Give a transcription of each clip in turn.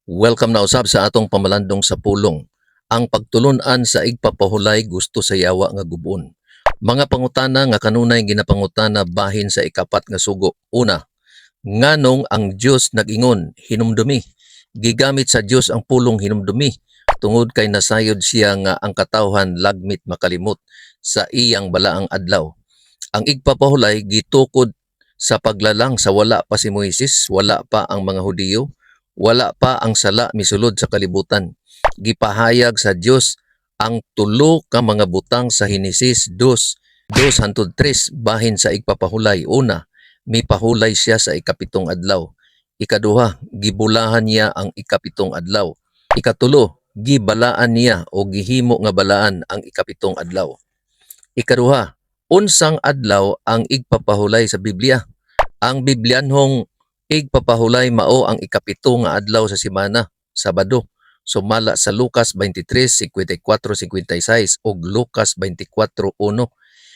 Welcome na usab sa atong pamalandong sa pulong. Ang pagtulon-an sa igpapahulay gusto sa yawa nga gubon. Mga pangutana nga kanunay ginapangutana bahin sa ikapat nga sugo. Una, nganong ang Dios nag-ingon hinumdumi? Gigamit sa Dios ang pulong hinumdumi tungod kay nasayod siya nga ang katawhan lagmit makalimot sa iyang balaang adlaw. Ang igpapahulay gitukod sa paglalang sa wala pa si Moises, wala pa ang mga Hudiyo, wala pa ang sala misulod sa kalibutan. Gipahayag sa Dios ang tulo ka mga butang sa Henesis 2:2-3 bahin sa igpapahulay. Una, mipahulay siya sa ikapitong adlaw. Ikaduha, gibulahan niya ang ikapitong adlaw. Ikatulo, gibalaan niya o gihimo nga balaan ang ikapitong adlaw. Ikaduha, unsang adlaw ang igpapahulay sa Biblia? Ang Biblianhong igpapahulay mao ang ikapito nga adlaw sa semana, Sabado. Sumala sa Lucas 23:54-56 ug Lucas 24:1.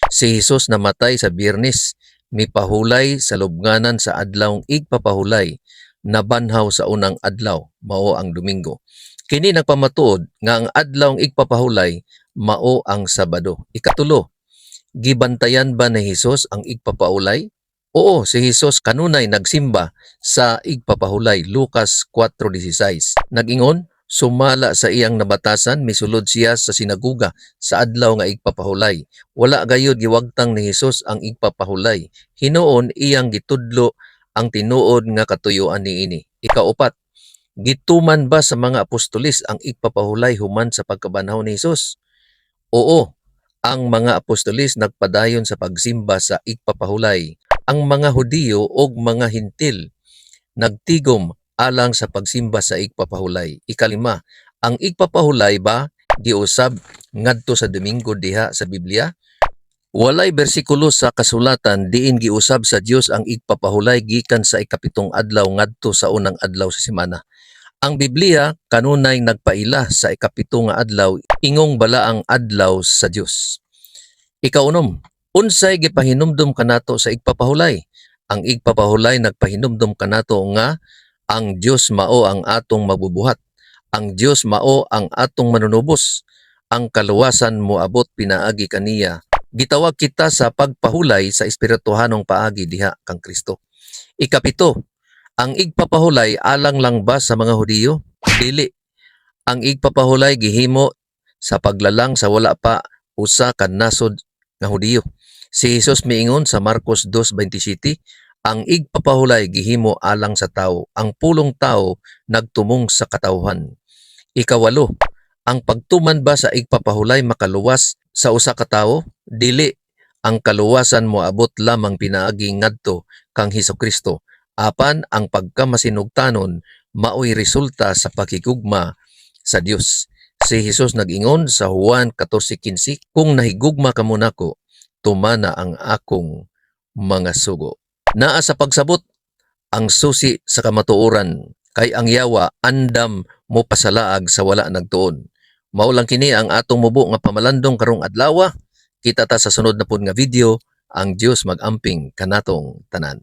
Si Jesus namatay sa Biyernes, mipahulay sa lubnganan sa adlawng igpapahulay, nabanhaw sa unang adlaw, mao ang Domingo. Kini nagpamatuod nga ang adlawng igpapahulay mao ang Sabado. Ikatulo, gibantayan ba ni Jesus ang igpapahulay? Oo, si Jesus kanunay nagsimba sa igpapahulay, Lucas 4:16. Nag-ingon, sumala sa iyang nabatasan, misulod siya sa sinaguga sa adlaw nga igpapahulay. Wala gayud giwagtang ni Jesus ang igpapahulay. Hinuon iyang gitudlo ang tinuod nga katuyuan niini. Ikaupat, gituman ba sa mga apostolis ang igpapahulay human sa pagkabanhaw ni Jesus? Oo, ang mga apostolis nagpadayon sa pagsimba sa igpapahulay. Ang mga Hudiyo o mga Hintil nagtigom alang sa pagsimba sa igpapahulay. Ikalima, ang igpapahulay ba giusab ngadto sa Domingo diha sa Biblia? Walay bersikulo sa kasulatan diin giusab sa Dios ang igpapahulay gikan sa ikapitong adlaw ngadto sa unang adlaw sa semana. Ang Biblia kanunay nagpaila sa ikapito nga adlaw ingong balaang adlaw sa Dios. Ikaunom, unsay gipahinumdom kanato sa igpapahulay? Ang igpapahulay nagpahinumdom kanato nga ang Dios mao ang atong mabubuhat. Ang Dios mao ang atong manunubos. Ang kaluwasan moabot pinaagi kaniya. Gitawag kita sa pagpahulay sa espirituhanong paagi diha kang Kristo. Ikapito, ang igpapahulay alang lang ba sa mga Hudiyo? Dili. Ang igpapahulay gihimo sa paglalang sa wala pa usa ka nasod nga Hudiyo. Si Jesus miingon sa Marcos 2:27, ang igpapahulay gihimo alang sa tawo, ang pulong tawo nagtumong sa katawhan. Ikawalo, ang pagtuman ba sa igpapahulay makaluwas sa usa ka tawo? Dili. Ang kaluwasan moabot lamang pinaagi ngadto kang Hesukristo. Apan ang pagkamasinugtanon maoy resulta sa pakigugma sa Dios. Si Jesus nag-ingon sa Juan 14:15, kung nahigugma kamo nako, tumana ang akong mga sugo. Naa sa pagsabot ang susi sa kamatuoran, kay ang yawa andam mo pasalaag sa wala nagtuon. Mao lang kini ang atong mubo nga pamalandong karong adlaw. Kita ta sa sunod na pud nga video. Ang Dios mag-amping kanatong tanan.